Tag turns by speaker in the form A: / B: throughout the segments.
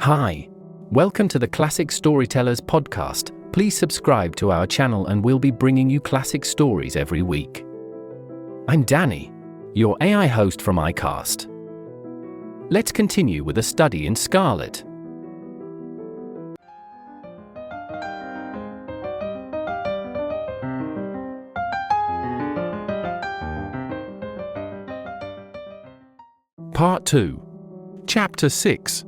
A: Hi. Welcome to the Classic Storytellers podcast. Please subscribe to our channel and we'll be bringing you classic stories every week. I'm Danny, your AI host from Aicast. Let's continue with a study in Scarlet. Part 2. Chapter 6.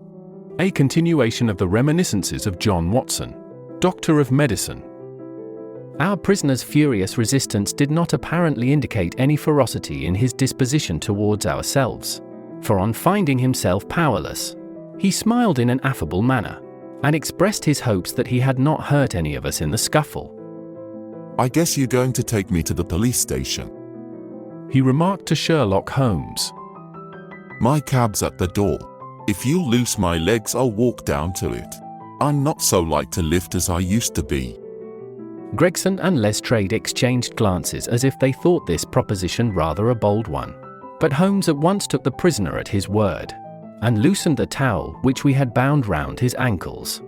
A: A continuation of the Reminiscences of John Watson, Doctor of Medicine. Our prisoner's furious resistance did not apparently indicate any ferocity in his disposition towards ourselves, for on finding himself powerless, he smiled in an affable manner, and expressed his hopes that he had not hurt any of us in the scuffle.
B: "I guess you're going to take me to the police station,"
A: he remarked to Sherlock Holmes.
B: "My cab's at the door. If you loose my legs, I'll walk down to it. I'm not so light to lift as I used to be."
A: Gregson and Lestrade exchanged glances as if they thought this proposition rather a bold one. But Holmes at once took the prisoner at his word, and loosened the towel which we had bound round his ankles.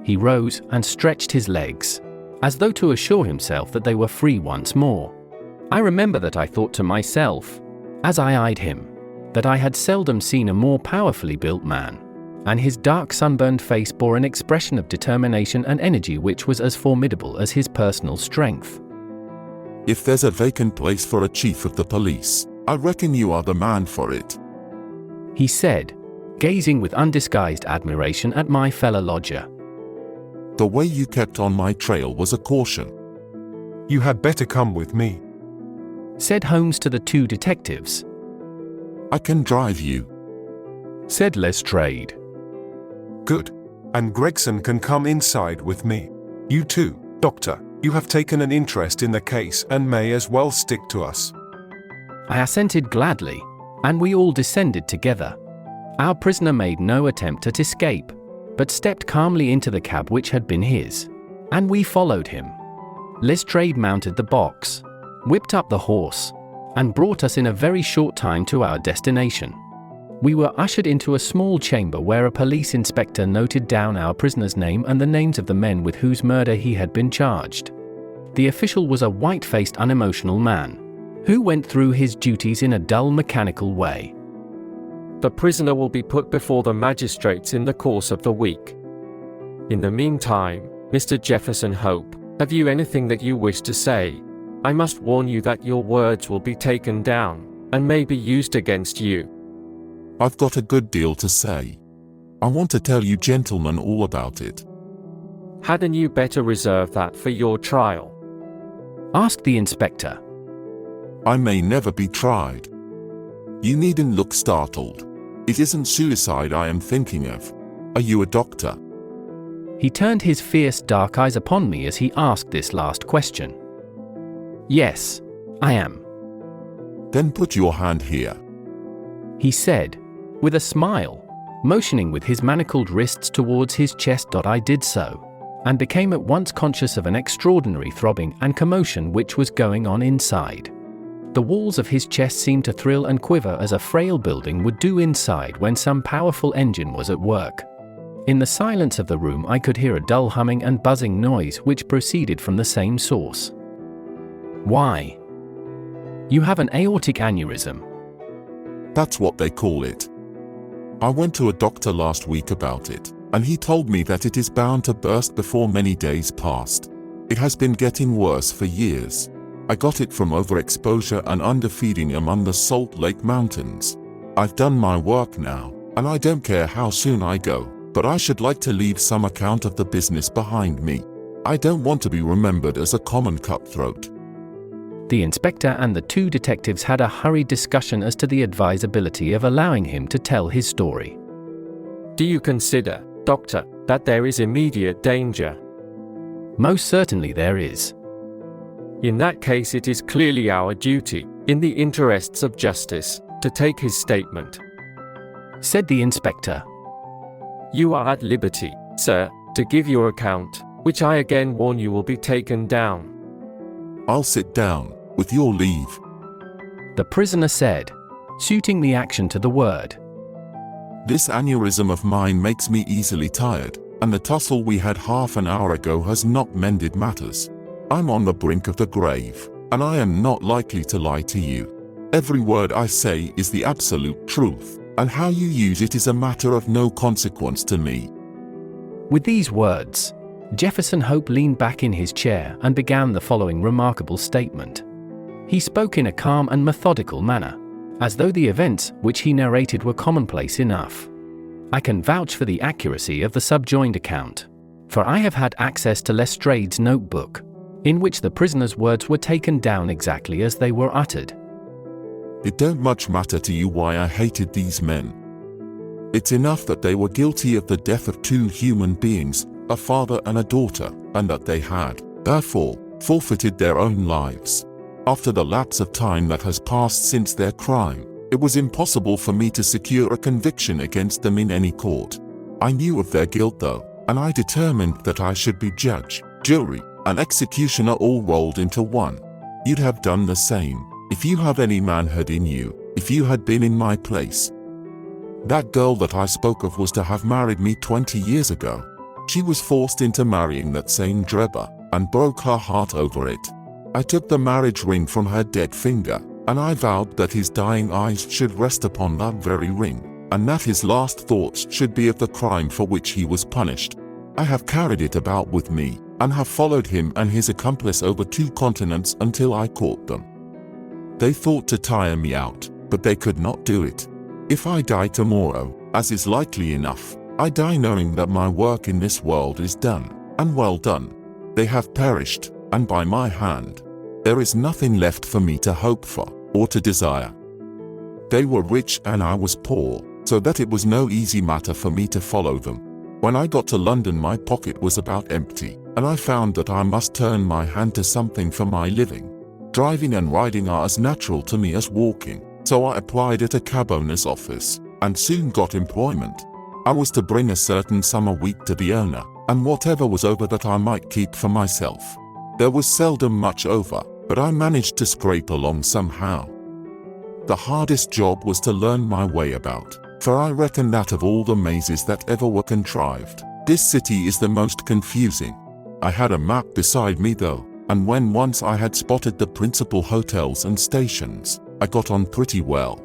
A: He rose and stretched his legs, as though to assure himself that they were free once more. I remember that I thought to myself, as I eyed him, that I had seldom seen a more powerfully built man, and his dark sunburned face bore an expression of determination and energy which was as formidable as his personal strength.
B: "If there's a vacant place for a chief of the police, I reckon you are the man for it,"
A: he said, gazing with undisguised admiration at my fellow lodger.
B: "The way you kept on my trail was a caution."
C: "You had better come with me,"
A: said Holmes to the two detectives.
B: "I can drive you,"
A: said Lestrade.
C: "Good. And Gregson can come inside with me. You too, Doctor. You have taken an interest in the case and may as well stick to us."
A: I assented gladly, and we all descended together. Our prisoner made no attempt at escape, but stepped calmly into the cab which had been his, and we followed him. Lestrade mounted the box, whipped up the horse, and brought us in a very short time to our destination. We were ushered into a small chamber where a police inspector noted down our prisoner's name and the names of the men with whose murder he had been charged. The official was a white-faced, unemotional man, who went through his duties in a dull, mechanical way.
D: "The prisoner will be put before the magistrates in the course of the week. In the meantime, Mr. Jefferson Hope, have you anything that you wish to say? I must warn you that your words will be taken down, and may be used against you."
B: "I've got a good deal to say. I want to tell you gentlemen all about it."
D: "Hadn't you better reserve that for your trial?"
A: asked the inspector.
B: "I may never be tried. You needn't look startled. It isn't suicide I am thinking of. Are you a doctor?"
A: He turned his fierce dark eyes upon me as he asked this last question. "Yes, I am,"
B: "Then put your hand here,"
A: he said, with a smile, motioning with his manacled wrists towards his chest. I did so, and became at once conscious of an extraordinary throbbing and commotion which was going on inside. The walls of his chest seemed to thrill and quiver as a frail building would do inside when some powerful engine was at work. In the silence of the room I could hear a dull humming and buzzing noise which proceeded from the same source. "Why? You have an aortic aneurysm."
B: "That's what they call it. I went to a doctor last week about it, and he told me that it is bound to burst before many days passed. It has been getting worse for years. I got it from overexposure and underfeeding among the Salt Lake Mountains. I've done my work now, and I don't care how soon I go, but I should like to leave some account of the business behind me. I don't want to be remembered as a common cutthroat."
A: The inspector and the two detectives had a hurried discussion as to the advisability of allowing him to tell his story.
D: "Do you consider, Doctor, that there is immediate danger?"
A: "Most certainly there is."
D: "In that case it is clearly our duty, in the interests of justice, to take his statement,"
A: said the inspector.
D: "You are at liberty, sir, to give your account, which I again warn you will be taken down."
B: "I'll sit down, with your leave,"
A: the prisoner said, suiting the action to the word.
B: This aneurysm of mine makes me easily tired, and the tussle we had half an hour ago has not mended matters. I'm on the brink of the grave, and I am not likely to lie to you. Every word I say is the absolute truth, and how you use it is a matter of no consequence to me."
A: With these words, Jefferson Hope leaned back in his chair and began the following remarkable statement. He spoke in a calm and methodical manner, as though the events which he narrated were commonplace enough. I can vouch for the accuracy of the subjoined account, for I have had access to Lestrade's notebook, in which the prisoner's words were taken down exactly as they were uttered.
B: It don't much matter to you why I hated these men. It's enough that they were guilty of the death of two human beings, a father and a daughter, and that they had, therefore, forfeited their own lives. After the lapse of time that has passed since their crime, it was impossible for me to secure a conviction against them in any court. I knew of their guilt though, and I determined that I should be judge, jury, and executioner all rolled into one. You'd have done the same, if you have any manhood in you, if you had been in my place. That girl that I spoke of was to have married me 20 years ago. She was forced into marrying that same Drebber, and broke her heart over it. I took the marriage ring from her dead finger, and I vowed that his dying eyes should rest upon that very ring, and that his last thoughts should be of the crime for which he was punished. I have carried it about with me, and have followed him and his accomplice over 2 continents until I caught them. They thought to tire me out, but they could not do it. If I die tomorrow, as is likely enough, I die knowing that my work in this world is done, and well done. They have perished, and by my hand. There is nothing left for me to hope for, or to desire. They were rich and I was poor, so that it was no easy matter for me to follow them. When I got to London, my pocket was about empty, and I found that I must turn my hand to something for my living. Driving and riding are as natural to me as walking, so I applied at a cab owner's office, and soon got employment. I was to bring a certain sum a week to the owner, and whatever was over that I might keep for myself. There was seldom much over, but I managed to scrape along somehow. The hardest job was to learn my way about, for I reckon that of all the mazes that ever were contrived, this city is the most confusing. I had a map beside me though, and when once I had spotted the principal hotels and stations, I got on pretty well.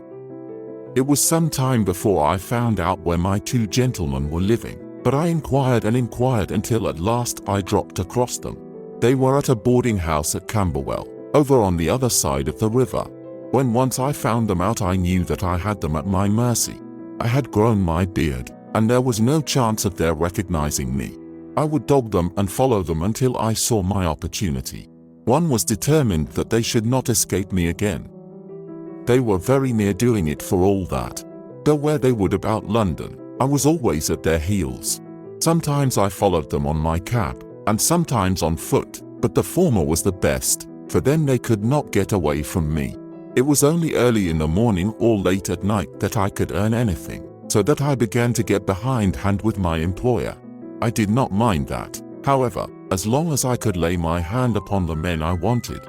B: It was some time before I found out where my 2 gentlemen were living, but I inquired and inquired until at last I dropped across them. They were at a boarding house at Camberwell, over on the other side of the river. When once I found them out, I knew that I had them at my mercy. I had grown my beard, and there was no chance of their recognizing me. I would dog them and follow them until I saw my opportunity. One was determined that they should not escape me again. They were very near doing it for all that. Go where they would about London, I was always at their heels. Sometimes I followed them on my cab, and sometimes on foot, but the former was the best, for then they could not get away from me. It was only early in the morning or late at night that I could earn anything, so that I began to get behindhand with my employer. I did not mind that, however, as long as I could lay my hand upon the men I wanted.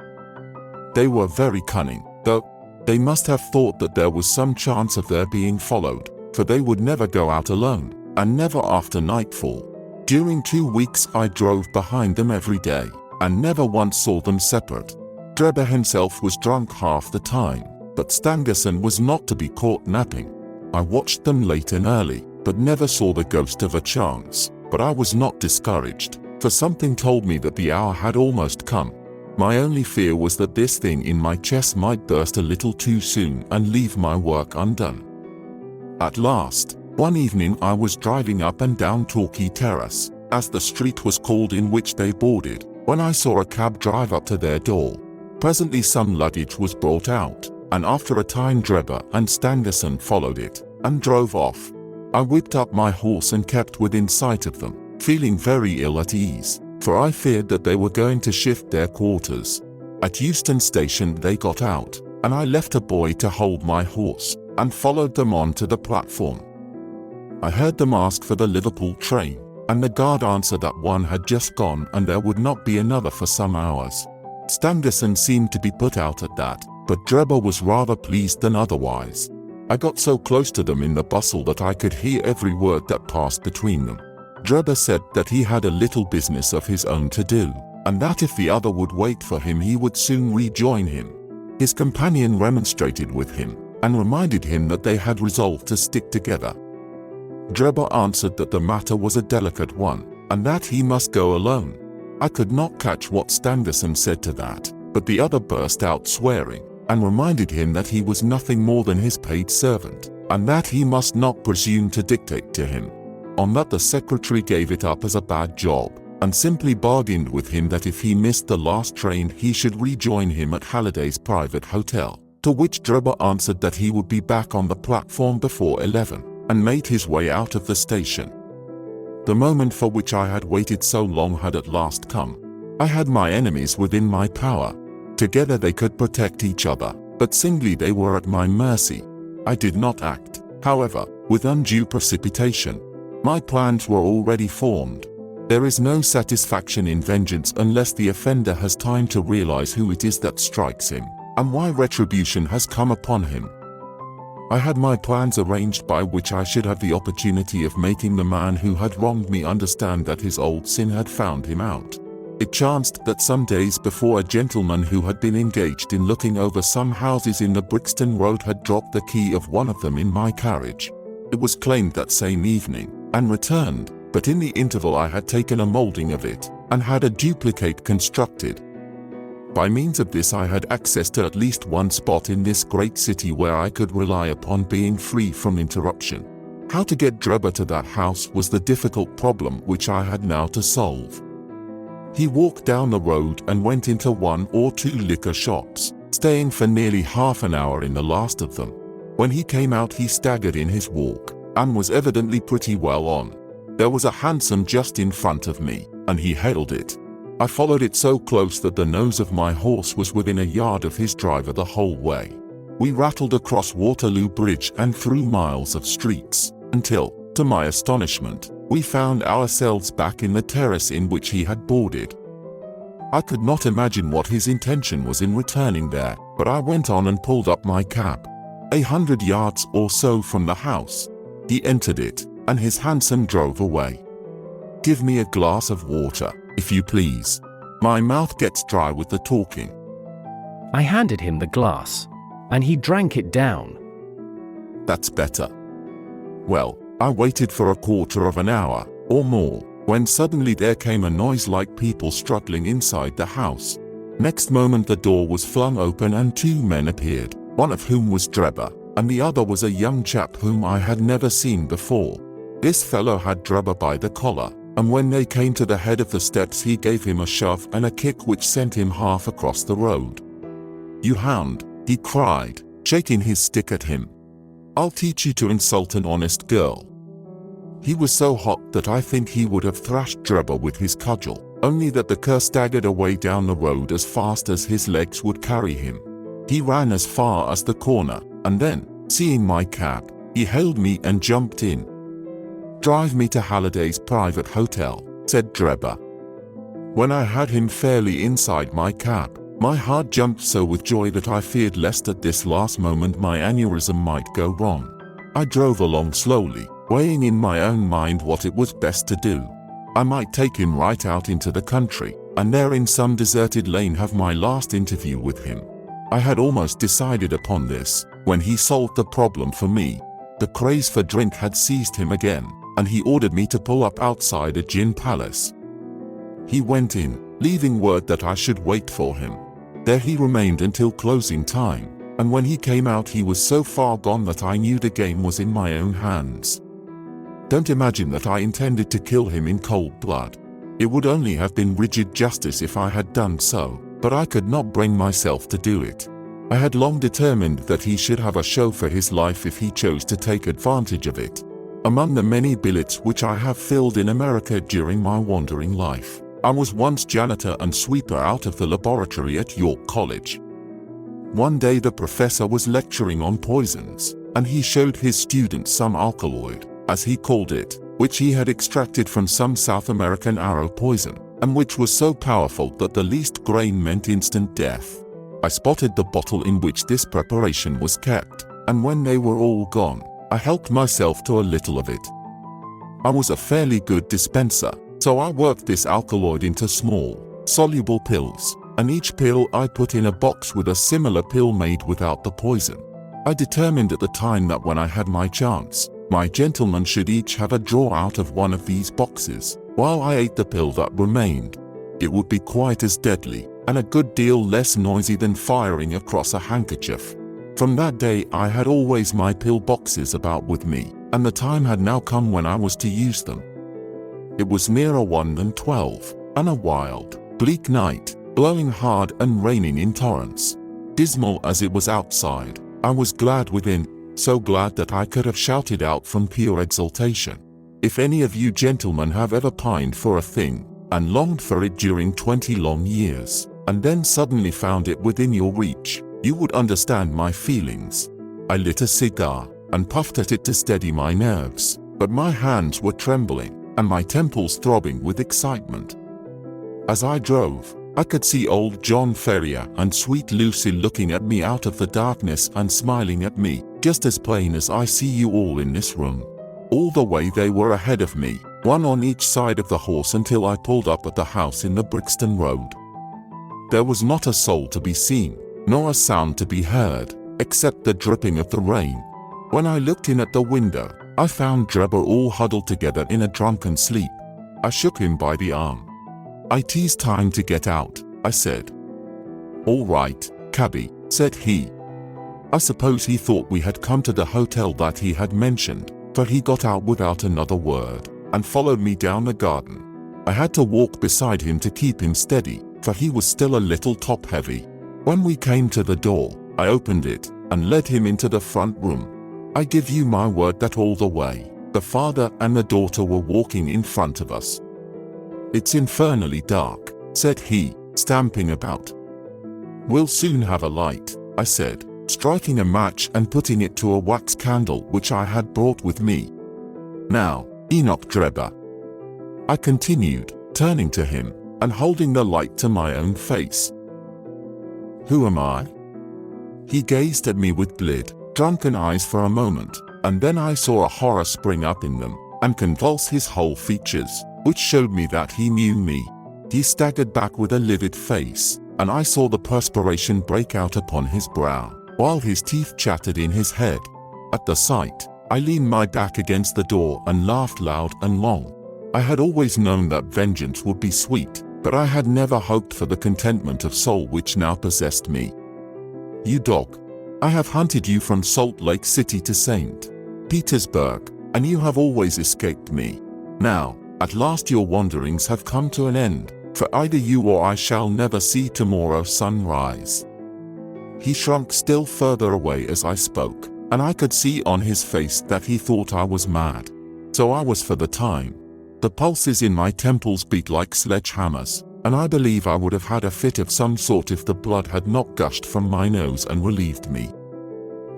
B: They were very cunning, though. They must have thought that there was some chance of their being followed, for they would never go out alone, and never after nightfall. During 2 weeks I drove behind them every day, and never once saw them separate. Drebber himself was drunk half the time, but Stangerson was not to be caught napping. I watched them late and early, but never saw the ghost of a chance. But I was not discouraged, for something told me that the hour had almost come. My only fear was that this thing in my chest might burst a little too soon and leave my work undone. At last, one evening I was driving up and down Torquay Terrace, as the street was called in which they boarded, when I saw a cab drive up to their door. Presently some luggage was brought out, and after a time Drebber and Stangerson followed it, and drove off. I whipped up my horse and kept within sight of them, feeling very ill at ease, for I feared that they were going to shift their quarters. At Euston Station they got out, and I left a boy to hold my horse, and followed them on to the platform. I heard them ask for the Liverpool train, and the guard answered that one had just gone and there would not be another for some hours. Stangerson seemed to be put out at that, but Drebber was rather pleased than otherwise. I got so close to them in the bustle that I could hear every word that passed between them. Drebber said that he had a little business of his own to do, and that if the other would wait for him he would soon rejoin him. His companion remonstrated with him, and reminded him that they had resolved to stick together. Drebber answered that the matter was a delicate one, and that he must go alone. I could not catch what Stangerson said to that, but the other burst out swearing, and reminded him that he was nothing more than his paid servant, and that he must not presume to dictate to him. On that the secretary gave it up as a bad job, and simply bargained with him that if he missed the last train he should rejoin him at Halliday's private hotel, to which Drebber answered that he would be back on the platform before 11, and made his way out of the station. The moment for which I had waited so long had at last come. I had my enemies within my power. Together they could protect each other, but singly they were at my mercy. I did not act, however, with undue precipitation. My plans were already formed. There is no satisfaction in vengeance unless the offender has time to realize who it is that strikes him, and why retribution has come upon him. I had my plans arranged by which I should have the opportunity of making the man who had wronged me understand that his old sin had found him out. It chanced that some days before a gentleman who had been engaged in looking over some houses in the Brixton Road had dropped the key of one of them in my carriage. It was claimed that same evening, and returned, but in the interval I had taken a moulding of it, and had a duplicate constructed. By means of this I had access to at least one spot in this great city where I could rely upon being free from interruption. How to get Drebber to that house was the difficult problem which I had now to solve. He walked down the road and went into one or two liquor shops, staying for nearly half an hour in the last of them. When he came out he staggered in his walk, and was evidently pretty well on. There was a hansom just in front of me, and he hailed it. I followed it so close that the nose of my horse was within a yard of his driver the whole way. We rattled across Waterloo Bridge and through miles of streets, until, to my astonishment, we found ourselves back in the terrace in which he had boarded. I could not imagine what his intention was in returning there, but I went on and pulled up my cab. 100 yards or so from the house, he entered it, and his hansom drove away. "Give me a glass of water, if you please. My mouth gets dry with the talking."
A: I handed him the glass, and he drank it down.
B: "That's better." Well, I waited for a quarter of an hour, or more, when suddenly there came a noise like people struggling inside the house. Next moment the door was flung open and two men appeared, one of whom was Drebber, and the other was a young chap whom I had never seen before. This fellow had Drebber by the collar, and when they came to the head of the steps he gave him a shove and a kick which sent him half across the road. "You hound," he cried, shaking his stick at him. "I'll teach you to insult an honest girl." He was so hot that I think he would have thrashed Drebber with his cudgel, only that the cur staggered away down the road as fast as his legs would carry him. He ran as far as the corner, and then, seeing my cab, he hailed me and jumped in. "Drive me to Halliday's private hotel," said Drebber. When I had him fairly inside my cab, my heart jumped so with joy that I feared lest at this last moment my aneurysm might go wrong. I drove along slowly, weighing in my own mind what it was best to do. I might take him right out into the country, and there in some deserted lane have my last interview with him. I had almost decided upon this, when he solved the problem for me. The craze for drink had seized him again, and he ordered me to pull up outside a gin palace. He went in, leaving word that I should wait for him. There he remained until closing time, and when he came out he was so far gone that I knew the game was in my own hands. Don't imagine that I intended to kill him in cold blood. It would only have been rigid justice if I had done so, but I could not bring myself to do it. I had long determined that he should have a show for his life if he chose to take advantage of it. Among the many billets which I have filled in America during my wandering life, I was once janitor and sweeper out of the laboratory at York College. One day the professor was lecturing on poisons, and he showed his students some alkaloid, as he called it, which he had extracted from some South American arrow poison, and which was so powerful that the least grain meant instant death. I spotted the bottle in which this preparation was kept, and when they were all gone, I helped myself to a little of it. I was a fairly good dispenser, so I worked this alkaloid into small, soluble pills, and each pill I put in a box with a similar pill made without the poison. I determined at the time that when I had my chance, my gentlemen should each have a draw out of one of these boxes, while I ate the pill that remained. It would be quite as deadly, and a good deal less noisy than firing across a handkerchief. From that day I had always my pill boxes about with me, and the time had now come when I was to use them. It was nearer 1 than 12, and a wild, bleak night, blowing hard and raining in torrents. Dismal as it was outside, I was glad within, so glad that I could have shouted out from pure exultation. If any of you gentlemen have ever pined for a thing, and longed for it during 20 long years, and then suddenly found it within your reach, you would understand my feelings. I lit a cigar, and puffed at it to steady my nerves, but my hands were trembling, and my temples throbbing with excitement. As I drove, I could see old John Ferrier and sweet Lucy looking at me out of the darkness and smiling at me, just as plain as I see you all in this room. All the way they were ahead of me, one on each side of the horse until I pulled up at the house in the Brixton Road. There was not a soul to be seen, nor a sound to be heard, except the dripping of the rain. When I looked in at the window, I found Drebber all huddled together in a drunken sleep. I shook him by the arm. "It's time to get out," I said. "All right, cabby," said he. I suppose he thought we had come to the hotel that he had mentioned, for he got out without another word, and followed me down the garden. I had to walk beside him to keep him steady, for he was still a little top-heavy. When we came to the door, I opened it, and led him into the front room. I give you my word that all the way, the father and the daughter were walking in front of us. "It's infernally dark," said he, stamping about. "We'll soon have a light," I said, striking a match and putting it to a wax candle which I had brought with me. "Now, Enoch Drebber," I continued, turning to him, and holding the light to my own face. "Who am I?" He gazed at me with glid, drunken eyes for a moment, and then I saw a horror spring up in them, and convulse his whole features, which showed me that he knew me. He staggered back with a livid face, and I saw the perspiration break out upon his brow, while his teeth chattered in his head. At the sight, I leaned my back against the door and laughed loud and long. I had always known that vengeance would be sweet, but I had never hoped for the contentment of soul which now possessed me. "You dog! I have hunted you from Salt Lake City to St. Petersburg, and you have always escaped me. Now, at last your wanderings have come to an end, for either you or I shall never see tomorrow's sunrise." He shrunk still further away as I spoke, and I could see on his face that he thought I was mad. So I was for the time. The pulses in my temples beat like sledgehammers, and I believe I would have had a fit of some sort if the blood had not gushed from my nose and relieved me.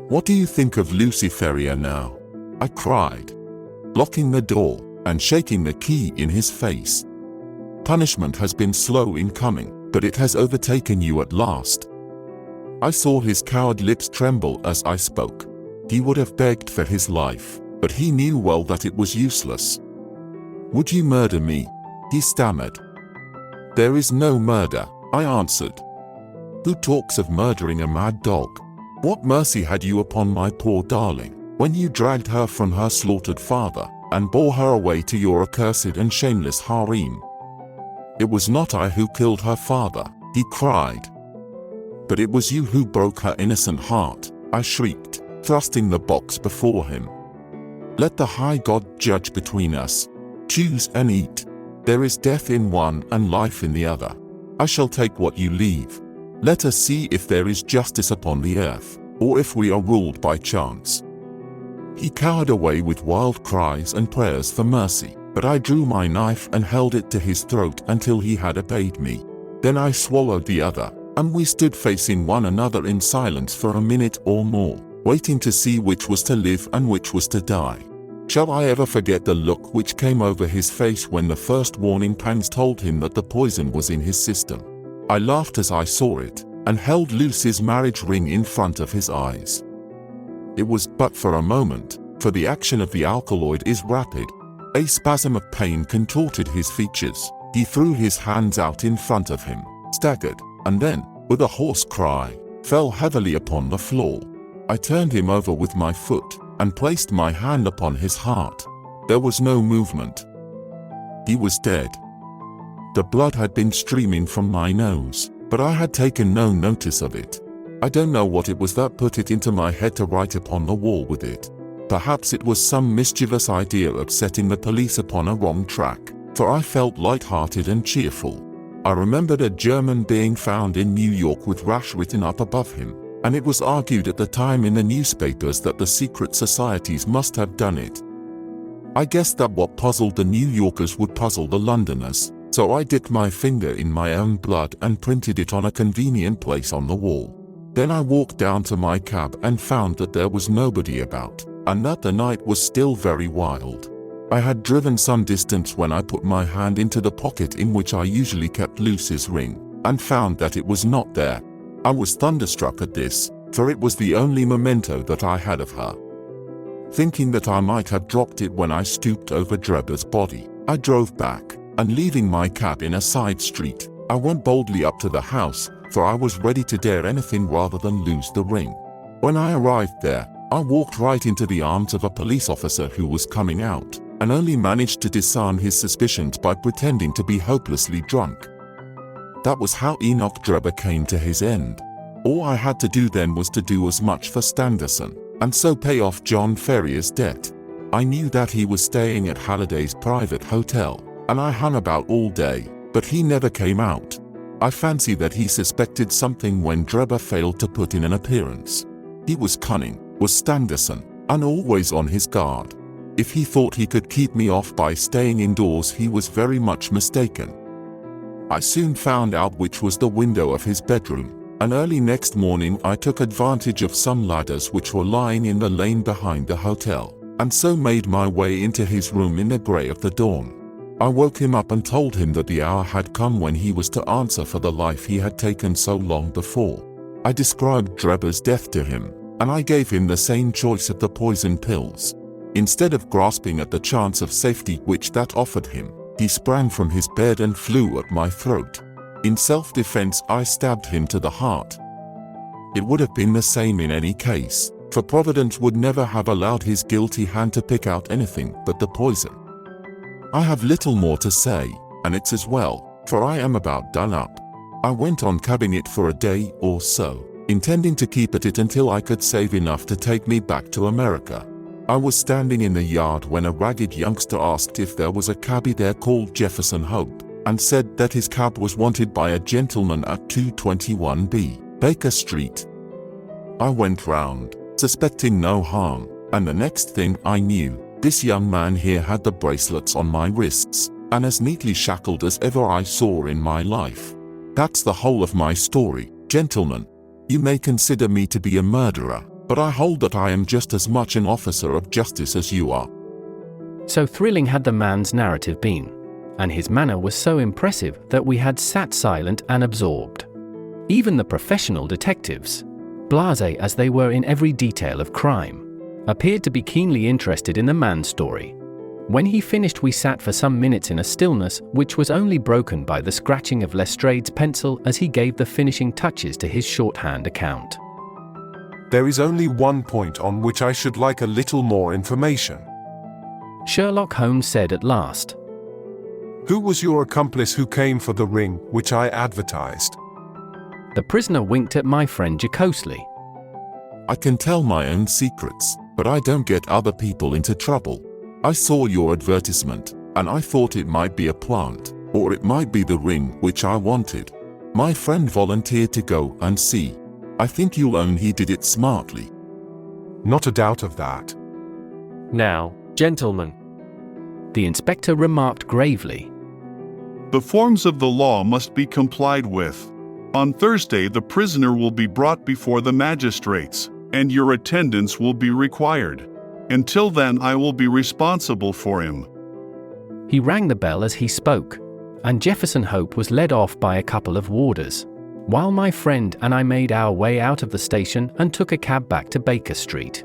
B: "What do you think of Lucy Ferrier now?" I cried, locking the door and shaking the key in his face. "Punishment has been slow in coming, but it has overtaken you at last." I saw his coward lips tremble as I spoke. He would have begged for his life, but he knew well that it was useless. "Would you murder me?" he stammered. "There is no murder," I answered. "Who talks of murdering a mad dog? What mercy had you upon my poor darling, when you dragged her from her slaughtered father, and bore her away to your accursed and shameless harem?" "It was not I who killed her father," he cried. "But it was you who broke her innocent heart," I shrieked, thrusting the box before him. "Let the high God judge between us. Choose and eat. There is death in one and life in the other. I shall take what you leave. Let us see if there is justice upon the earth, or if we are ruled by chance." He cowered away with wild cries and prayers for mercy, but I drew my knife and held it to his throat until he had obeyed me. Then I swallowed the other, and we stood facing one another in silence for a minute or more, waiting to see which was to live and which was to die. Shall I ever forget the look which came over his face when the first warning pangs told him that the poison was in his system? I laughed as I saw it, and held Lucy's marriage ring in front of his eyes. It was but for a moment, for the action of the alkaloid is rapid. A spasm of pain contorted his features. He threw his hands out in front of him, staggered, and then, with a hoarse cry, fell heavily upon the floor. I turned him over with my foot and placed my hand upon his heart. There was no movement. He was dead. The blood had been streaming from my nose, but I had taken no notice of it. I don't know what it was that put it into my head to write upon the wall with it. Perhaps it was some mischievous idea of setting the police upon a wrong track, for I felt light-hearted and cheerful. I remembered a German being found in New York with rash written up above him, and it was argued at the time in the newspapers that the secret societies must have done it. I guessed that what puzzled the New Yorkers would puzzle the Londoners, so I dipped my finger in my own blood and printed it on a convenient place on the wall. Then I walked down to my cab and found that there was nobody about, and that the night was still very wild. I had driven some distance when I put my hand into the pocket in which I usually kept Lucy's ring, and found that it was not there. I was thunderstruck at this, for it was the only memento that I had of her. Thinking that I might have dropped it when I stooped over Dreber's body, I drove back, and leaving my cab in a side street, I went boldly up to the house, for I was ready to dare anything rather than lose the ring. When I arrived there, I walked right into the arms of a police officer who was coming out, and only managed to disarm his suspicions by pretending to be hopelessly drunk. That was how Enoch Dreber came to his end. All I had to do then was to do as much for Standerson, and so pay off John Ferrier's debt. I knew that he was staying at Halliday's private hotel, and I hung about all day, but he never came out. I fancy that he suspected something when Dreber failed to put in an appearance. He was cunning, was Standerson, and always on his guard. If he thought he could keep me off by staying indoors, he was very much mistaken. I soon found out which was the window of his bedroom, and early next morning I took advantage of some ladders which were lying in the lane behind the hotel, and so made my way into his room in the grey of the dawn. I woke him up and told him that the hour had come when he was to answer for the life he had taken so long before. I described Dreber's death to him, and I gave him the same choice of the poison pills. Instead of grasping at the chance of safety which that offered him, he sprang from his bed and flew at my throat. In self-defense, I stabbed him to the heart. It would have been the same in any case, for Providence would never have allowed his guilty hand to pick out anything but the poison. I have little more to say, and it's as well, for I am about done up. I went on cabbing it for a day or so, intending to keep at it until I could save enough to take me back to America. I was standing in the yard when a ragged youngster asked if there was a cabby there called Jefferson Hope, and said that his cab was wanted by a gentleman at 221B, Baker Street. I went round, suspecting no harm, and the next thing I knew, this young man here had the bracelets on my wrists, and as neatly shackled as ever I saw in my life. That's the whole of my story, gentlemen. You may consider me to be a murderer, but I hold that I am just as much an officer of justice as you are.
A: So thrilling had the man's narrative been, and his manner was so impressive that we had sat silent and absorbed. Even the professional detectives, blasé as they were in every detail of crime, appeared to be keenly interested in the man's story. When he finished, we sat for some minutes in a stillness which was only broken by the scratching of Lestrade's pencil as he gave the finishing touches to his shorthand account.
C: There is only one point on which I should like a little more information.
A: Sherlock Holmes said at last.
C: Who was your accomplice who came for the ring which I advertised?
A: The prisoner winked at my friend jocosely.
B: I can tell my own secrets, but I don't get other people into trouble. I saw your advertisement, and I thought it might be a plant, or it might be the ring which I wanted. My friend volunteered to go and see. I think you'll own he did it smartly.
C: Not a doubt of that.
D: Now, gentlemen,
A: the inspector remarked gravely.
E: The forms of the law must be complied with. On Thursday, the prisoner will be brought before the magistrates, and your attendance will be required. Until then, I will be responsible for him.
A: He rang the bell as he spoke, and Jefferson Hope was led off by a couple of warders, while my friend and I made our way out of the station and took a cab back to Baker Street.